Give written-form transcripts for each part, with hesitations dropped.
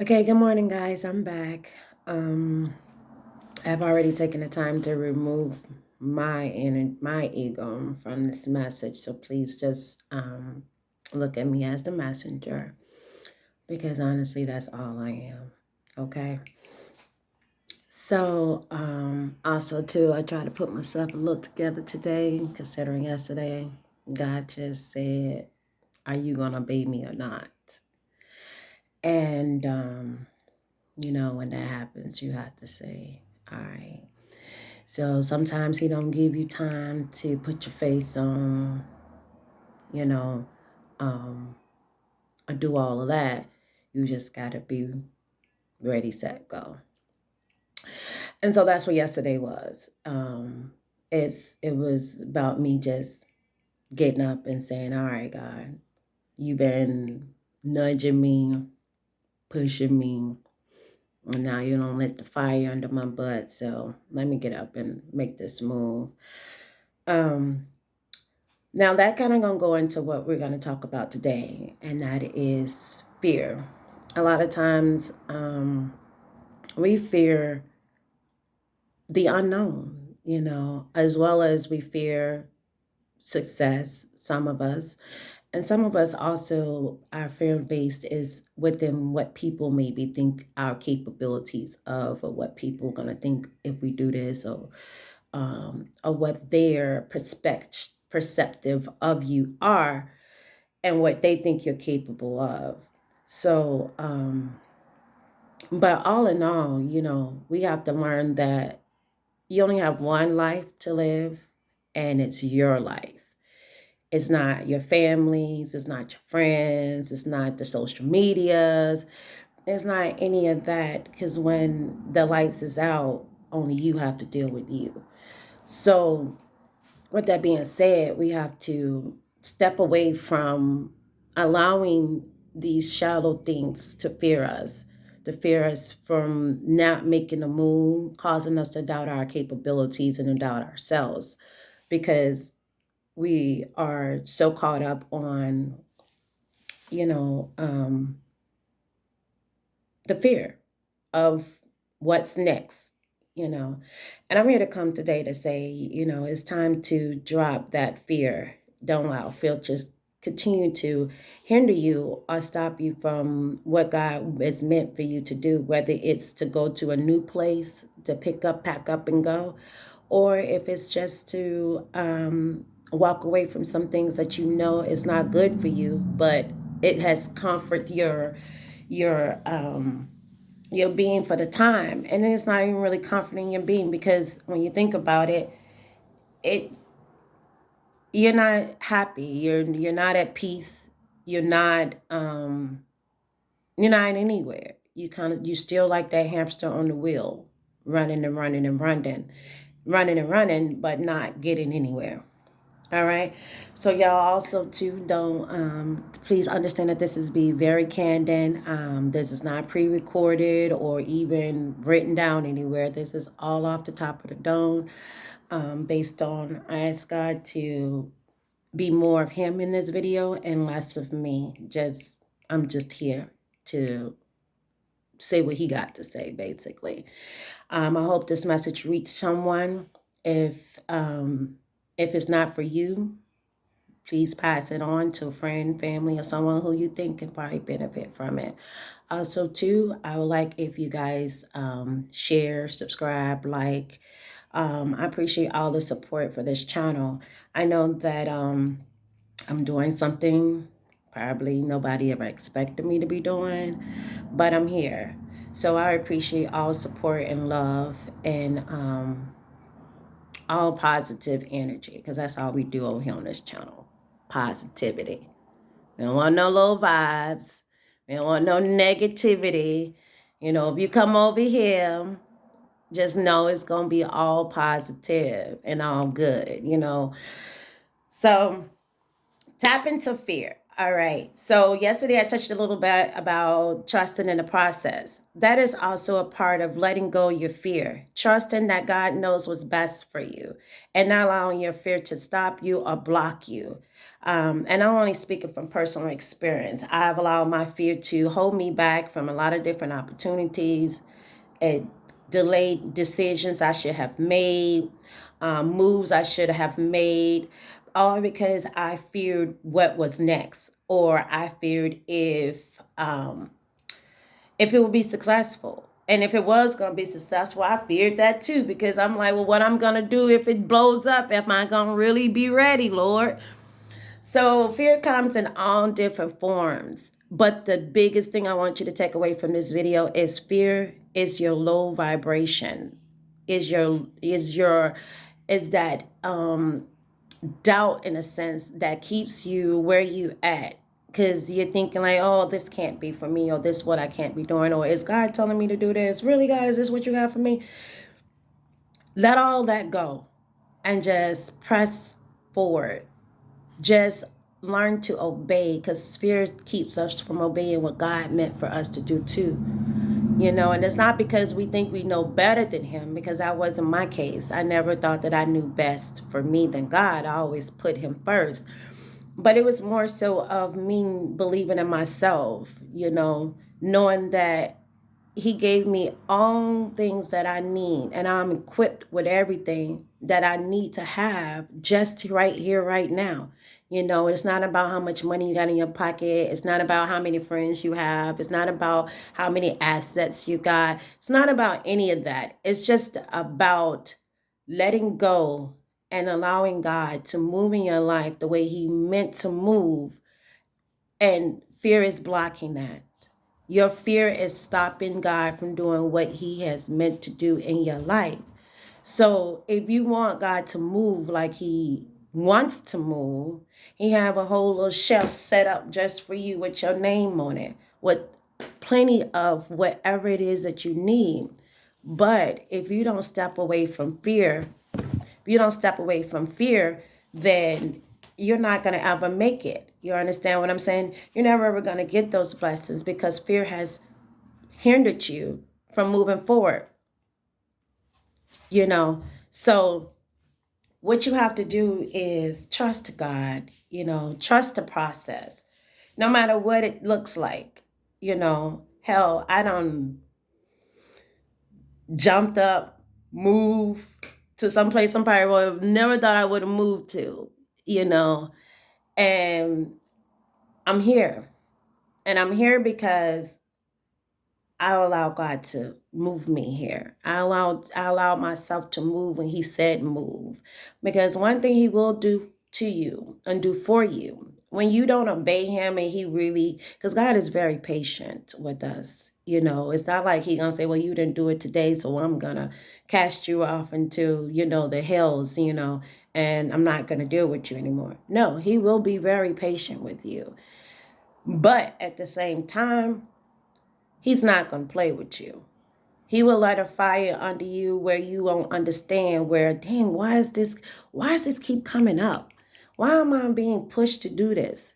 Okay, good morning, guys. I'm back. I've already taken the time to remove my ego from this message, so please just look at me as the messenger, because honestly, that's all I am. Okay. So, also too, I try to put myself a little together today, considering yesterday God just said, "Are you gonna obey me or not?" And when that happens, you have to say, "All right." So sometimes he don't give you time to put your face on, you know, um, or do all of that. You just gotta be ready, set, go. And so that's what yesterday was. It was about me just getting up and saying, "All right, God, you've been nudging me, pushing me, and now you don't let the fire under my butt. So let me get up and make this move." Um, Now that kind of gonna go into what we're gonna talk about today, and that is fear. A lot of times, we fear the unknown, as well as we fear success. Some of us, and some of us also, our fear based is within what people maybe think our capabilities of, or what people are gonna think if we do this, or what their perceptive of you are and what they think you're capable of. So, but all in all, we have to learn that you only have one life to live, and it's your life. It's not your family's, it's not your friends, it's not the social medias, it's not any of that, because when the lights is out, only you have to deal with you. So, with that being said, we have to step away from allowing these shallow things to fear us from not making a move, causing us to doubt our capabilities and to doubt ourselves, because we are so caught up on, you know, um, the fear of what's next, you know. And I'm here to come today to say, it's time to drop that fear. Don't allow fear just continue to hinder you or stop you from what God has meant for you to do, whether it's to go to a new place, to pick up, pack up, and go, or if it's just to walk away from some things that you know is not good for you, but it has comfort your your being for the time, and it's not even really comforting your being, because when you think about it, it you're not happy, you're not at peace, you're not you're not anywhere. You still like that hamster on the wheel, running and running and running, running and running, but not getting anywhere. All right. So y'all also too don't please understand that this is be very candid. This is not pre-recorded or even written down anywhere. This is all off the top of the dome, based on, I ask God to be more of him in this video and less of me. I'm just here to say what he got to say, basically. I hope this message reached someone. If um, if it's not for you, please pass it on to a friend, family, or someone who you think can probably benefit from it. Also, too, I would like if you guys share, subscribe, like. I appreciate all the support for this channel. I know that I'm doing something probably nobody ever expected me to be doing, but I'm here. So I appreciate all support and love, and all positive energy, because that's all we do over here on this channel. Positivity. We don't want no low vibes. We don't want no negativity. If you come over here, just know it's going to be all positive and all good. So tap into fear. All right. So yesterday I touched a little bit about trusting in the process. That is also a part of letting go your fear, trusting that God knows what's best for you, and not allowing your fear to stop you or block you. And I'm only speaking from personal experience. I've allowed my fear to hold me back from a lot of different opportunities, and delayed decisions I should have made, moves I should have made, all because I feared what was next, or I feared if it would be successful. And if it was going to be successful, I feared that too, because I'm like, well, what I'm going to do if it blows up? Am I going to really be ready, Lord? So fear comes in all different forms. But the biggest thing I want you to take away from this video is fear is your low vibration. Is that doubt, in a sense, that keeps you where you at, because you're thinking like, oh, this can't be for me, or this what I can't be doing, or is God telling me to do this? Really, God, is this what you got for me? Let all that go and just press forward. Just learn to obey, because fear keeps us from obeying what God meant for us to do too. And it's not because we think we know better than him, because that wasn't my case. I never thought that I knew best for me than God. I always put him first. But it was more so of me believing in myself, knowing that he gave me all things that I need, and I'm equipped with everything that I need to have just right here, right now. It's not about how much money you got in your pocket. It's not about how many friends you have. It's not about how many assets you got. It's not about any of that. It's just about letting go and allowing God to move in your life the way he meant to move. And fear is blocking that. Your fear is stopping God from doing what he has meant to do in your life. So if you want God to move like he wants to move, he have a whole little shelf set up just for you with your name on it, with plenty of whatever it is that you need. But if you don't step away from fear, then you're not going to ever make it. You understand what I'm saying? You're never ever going to get those blessings, because fear has hindered you from moving forward. So what you have to do is trust God, trust the process, no matter what it looks like. Hell, I don't jumped up, moved to some place somebody would have never thought I would have moved to, and I'm here. And I'm here because I allow God to move me here. I allow myself to move when he said move. Because one thing he will do to you and do for you, when you don't obey him, and because God is very patient with us. It's not like he gonna say, well, you didn't do it today, so I'm gonna cast you off into, the hills, and I'm not gonna deal with you anymore. No, he will be very patient with you. But at the same time, he's not going to play with you. He will light a fire under you where you won't understand, where, dang, why is this keep coming up? Why am I being pushed to do this?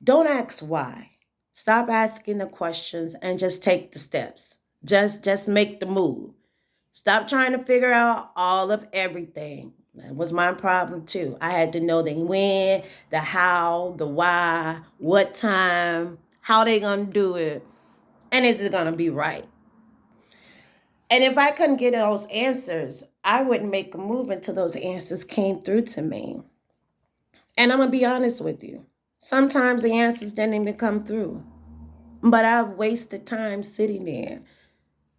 Don't ask why. Stop asking the questions and just take the steps. Just make the move. Stop trying to figure out all of everything. That was my problem too. I had to know the when, the how, the why, what time, how they gonna do it, and is it gonna be right? And if I couldn't get those answers, I wouldn't make a move until those answers came through to me. And I'm gonna be honest with you. Sometimes the answers didn't even come through. But I've wasted time sitting there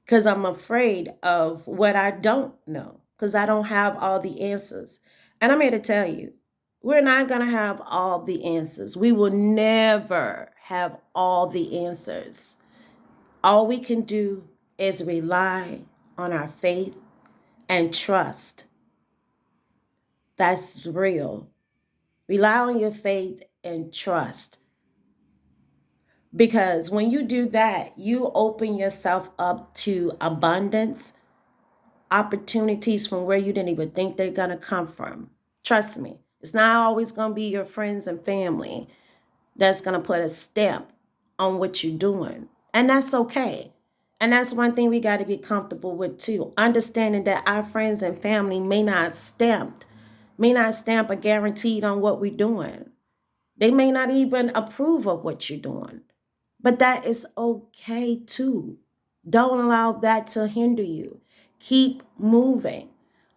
because I'm afraid of what I don't know, because I don't have all the answers. And I'm here to tell you, we're not going to have all the answers. We will never have all the answers. All we can do is rely on our faith and trust. That's real. Rely on your faith and trust. Because when you do that, you open yourself up to abundance, opportunities from where you didn't even think they're going to come from. Trust me, it's not always going to be your friends and family that's going to put a stamp on what you're doing. And that's okay. And that's one thing we got to get comfortable with too. Understanding that our friends and family may not stamp a guaranteed on what we're doing. They may not even approve of what you're doing, but that is okay too. Don't allow that to hinder you. Keep moving,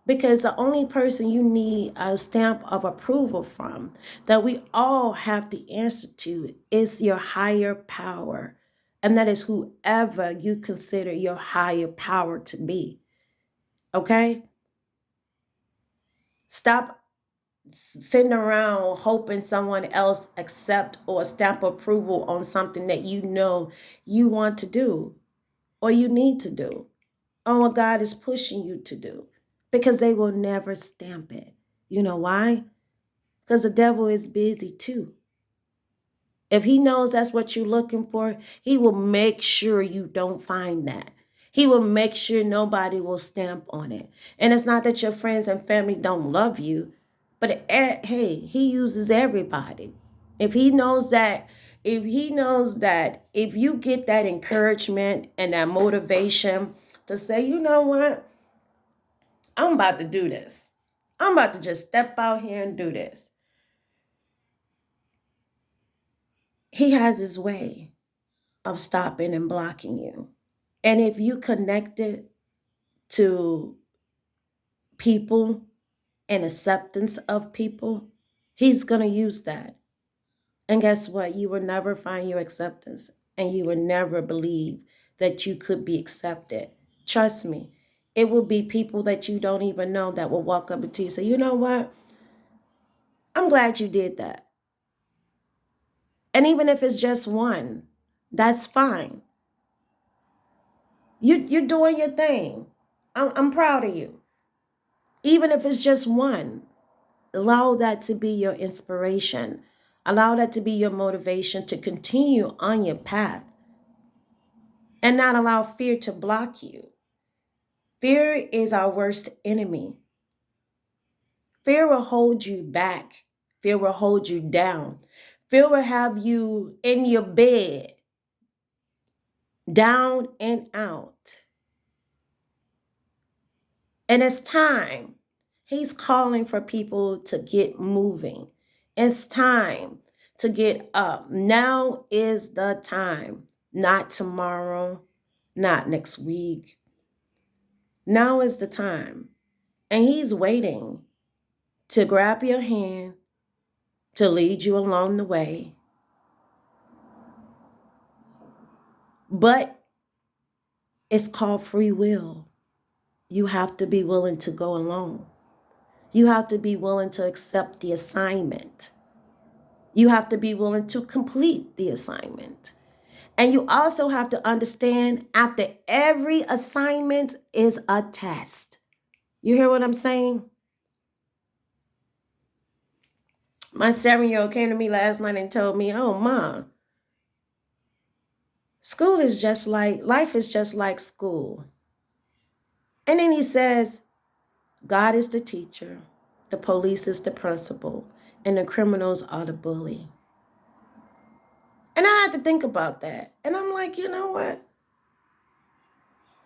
because the only person you need a stamp of approval from, that we all have the answer to, is your higher power. And that is whoever you consider your higher power to be. Okay? Stop sitting around hoping someone else accept or stamp approval on something that you know you want to do or you need to do or what God is pushing you to do, because they will never stamp it. You know why? Because the devil is busy too. If he knows that's what you're looking for, he will make sure you don't find that. He will make sure nobody will stamp on it. And it's not that your friends and family don't love you, but hey, he uses everybody. If he knows that, if you get that encouragement and that motivation to say, you know what, I'm about to do this. I'm about to just step out here and do this. He has his way of stopping and blocking you. And if you connect it to people and acceptance of people, he's going to use that. And guess what? You will never find your acceptance, and you will never believe that you could be accepted. Trust me, it will be people that you don't even know that will walk up to you and say, you know what? I'm glad you did that. And even if it's just one, that's fine. You're doing your thing. I'm proud of you. Even if it's just one, allow that to be your inspiration. Allow that to be your motivation to continue on your path and not allow fear to block you. Fear is our worst enemy. Fear will hold you back. Fear will hold you down. Fear will have you in your bed, down and out. And it's time. He's calling for people to get moving. It's time to get up. Now is the time, not tomorrow, not next week. Now is the time. And he's waiting to grab your hand, to lead you along the way. But it's called free will. You have to be willing to go alone. You have to be willing to accept the assignment. You have to be willing to complete the assignment. And you also have to understand, after every assignment is a test. You hear what I'm saying? My 7-year-old came to me last night and told me, oh, Mom, life is just like school. And then he says, God is the teacher, the police is the principal, and the criminals are the bully. And I had to think about that. And I'm like, you know what?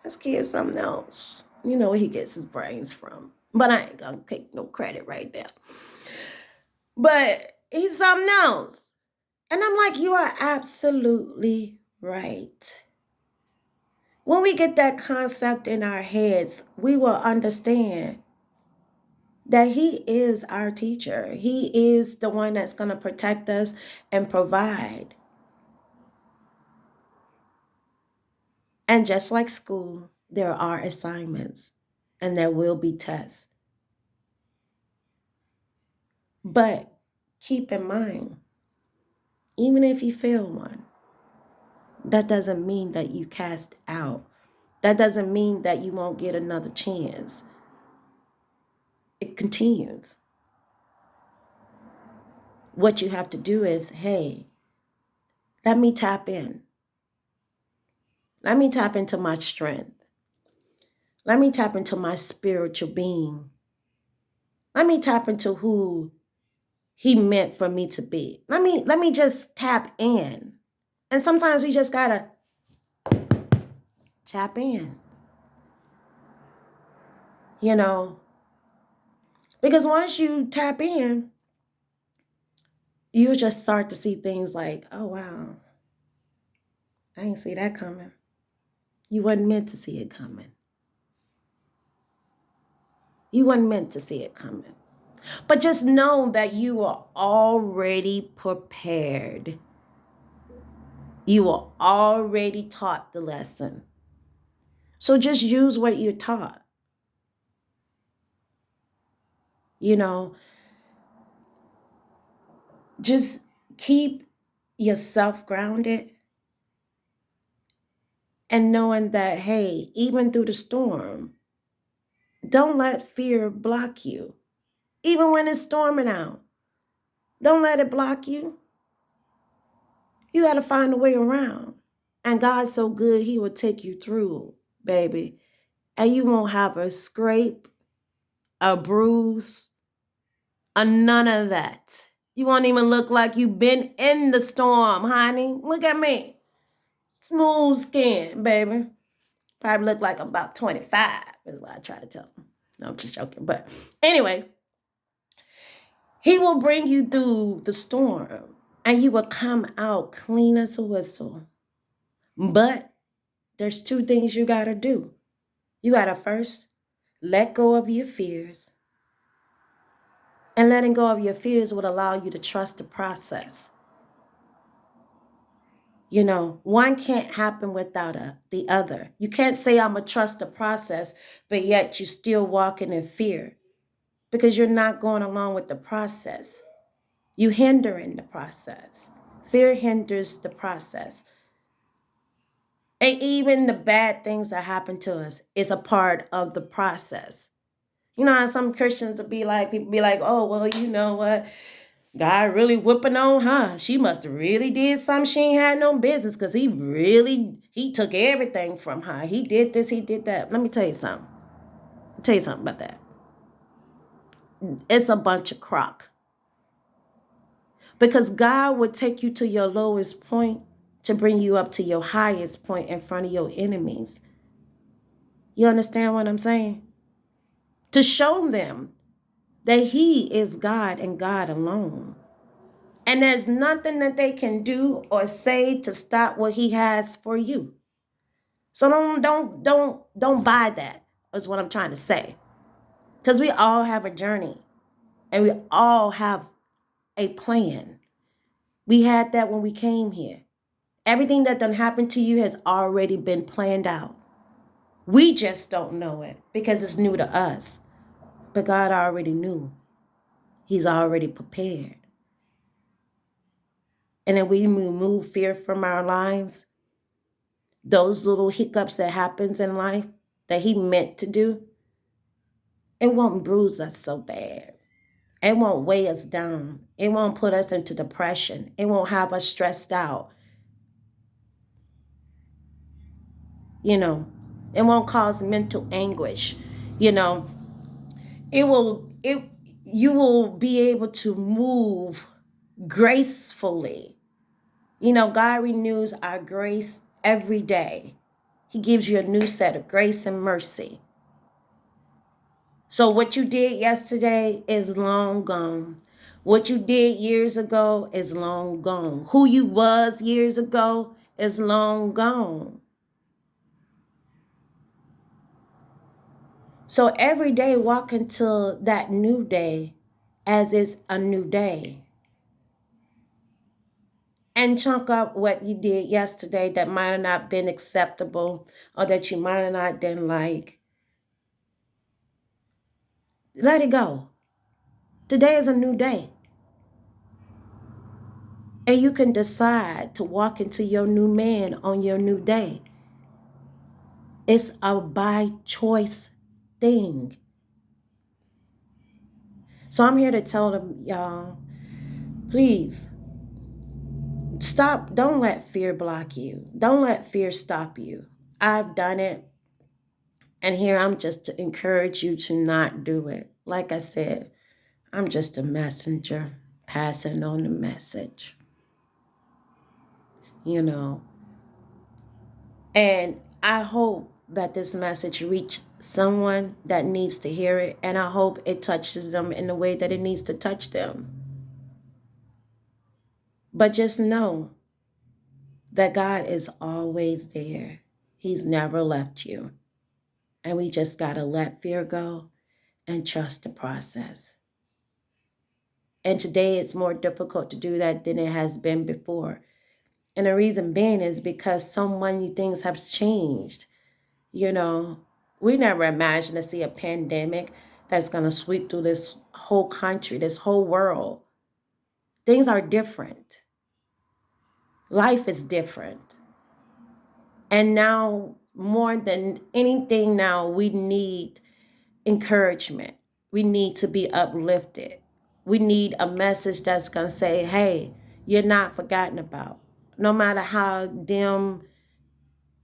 This kid's something else. You know where he gets his brains from. But I ain't gonna take no credit right there. But he's something else. And I'm like, you are absolutely right. When we get that concept in our heads, we will understand that he is our teacher. He is the one that's going to protect us and provide. And just like school, there are assignments and there will be tests. But keep in mind, even if you fail one, that doesn't mean that you cast out. That doesn't mean that you won't get another chance. It continues. What you have to do is, hey, let me tap in. Let me tap into my strength. Let me tap into my spiritual being. Let me tap into who he meant for me to be. Let me just tap in. And sometimes we just gotta tap in. You know, because once you tap in, you just start to see things like, oh, wow, I didn't see that coming. You wasn't meant to see it coming. You weren't meant to see it coming. But just know that you are already prepared. You are already taught the lesson. So just use what you're taught. You know, just keep yourself grounded and knowing that, hey, even through the storm, don't let fear block you. Even when it's storming out, don't let it block you. You got to find a way around. And God's so good, He will take you through, baby. And you won't have a scrape, a bruise, a none of that. You won't even look like you've been in the storm, honey. Look at me. Smooth skin, baby. Probably look like I'm about 25, is what I try to tell them. No, I'm just joking. But anyway, He will bring you through the storm and you will come out clean as a whistle. But there's two things you got to do. You got to first let go of your fears. And letting go of your fears would allow you to trust the process. You know, one can't happen without the other. You can't say, I'm going to trust the process, but yet you're still walking in fear because you're not going along with the process. You hindering the process. Fear hinders the process. And even the bad things that happen to us is a part of the process. You know how some Christians will be like, people be like, oh, well, you know what? God really whooping on her. She must have really did something she ain't had no business because he took everything from her. He did this, he did that. Let me tell you something. I'll tell you something about that. It's a bunch of crock. Because God would take you to your lowest point to bring you up to your highest point in front of your enemies. You understand what I'm saying? To show them that He is God and God alone. And there's nothing that they can do or say to stop what He has for you. So don't buy that, is what I'm trying to say. Because we all have a journey and we all have a plan. We had that when we came here. Everything that done happened to you has already been planned out. We just don't know it because it's new to us. But God already knew. He's already prepared. And then we remove fear from our lives. Those little hiccups that happens in life that He meant to do, it won't bruise us so bad. It won't weigh us down. It won't put us into depression. It won't have us stressed out. You know, it won't cause mental anguish. You know, you will be able to move gracefully. You know, God renews our grace every day. He gives you a new set of grace and mercy. So what you did yesterday is long gone. What you did years ago is long gone. Who you was years ago is long gone. So every day walk into that new day as it's a new day. And chunk up what you did yesterday that might have not been acceptable or that you might have not done like. Let it go. Today is a new day. And you can decide to walk into your new man on your new day. It's a by choice thing. So I'm here to tell them, y'all, please stop. Don't let fear block you. Don't let fear stop you. I've done it. And here I'm just to encourage you to not do it. Like I said, I'm just a messenger passing on the message. You know. And I hope that this message reached someone that needs to hear it. And I hope it touches them in the way that it needs to touch them. But just know that God is always there. He's never left you. And we just got to let fear go and trust the process. And today it's more difficult to do that than it has been before. And the reason being is because so many things have changed. You know, we never imagined to see a pandemic that's going to sweep through this whole country, this whole world. Things are different. Life is different. And now, more than anything, now we need encouragement. We need to be uplifted. We need a message that's going to say, hey, you're not forgotten about. No matter how dim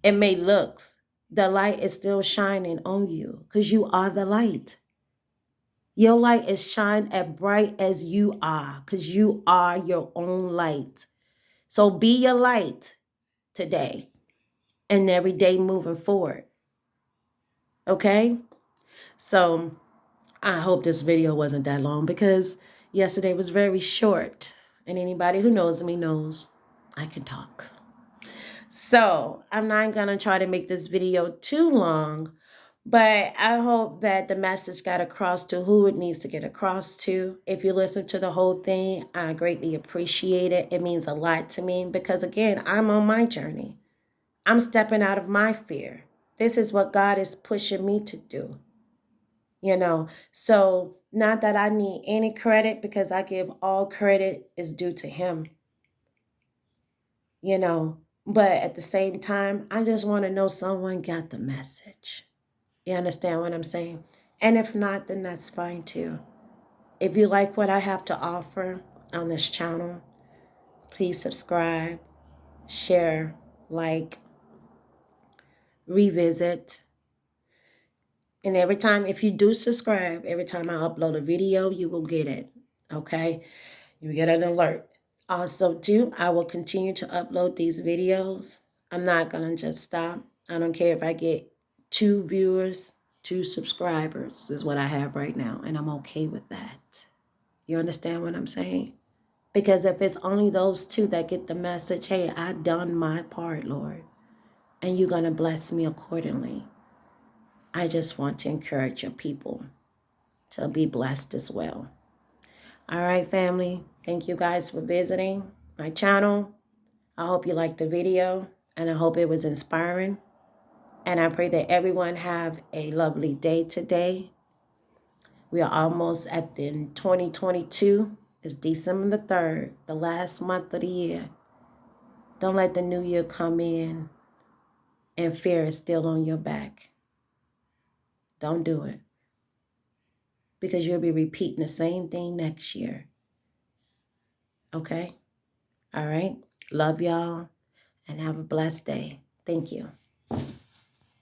it may look, the light is still shining on you because you are the light. Your light is shine as bright as you are because you are your own light. So be your light today and every day moving forward. Okay? So I hope this video wasn't that long because yesterday was very short. And anybody who knows me knows I can talk. So I'm not going to try to make this video too long, but I hope that the message got across to who it needs to get across to. If you listen to the whole thing, I greatly appreciate it. It means a lot to me because, again, I'm on my journey. I'm stepping out of my fear. This is what God is pushing me to do. So not that I need any credit because I give all credit is due to him, but at the same time, I just want to know someone got the message. You understand what I'm saying? And if not, then that's fine too. If you like what I have to offer on this channel, please subscribe, share, like, revisit. And every time, if you do subscribe, every time I upload a video, you will get it. Okay? You get an alert. Also, too, I will continue to upload these videos. I'm not going to just stop. I don't care if I get 2 viewers, 2 subscribers is what I have right now. And I'm okay with that. You understand what I'm saying? Because if it's only those 2 that get the message, hey, I done my part, Lord, and you're going to bless me accordingly. I just want to encourage your people to be blessed as well. All right, family. Thank you guys for visiting my channel. I hope you liked the video, and I hope it was inspiring. And I pray that everyone have a lovely day today. We are almost at the 2022. It's December the 3rd, the last month of the year. Don't let the new year come in and fear is still on your back. Don't do it. Because you'll be repeating the same thing next year. Okay? All right? Love y'all and have a blessed day. Thank you.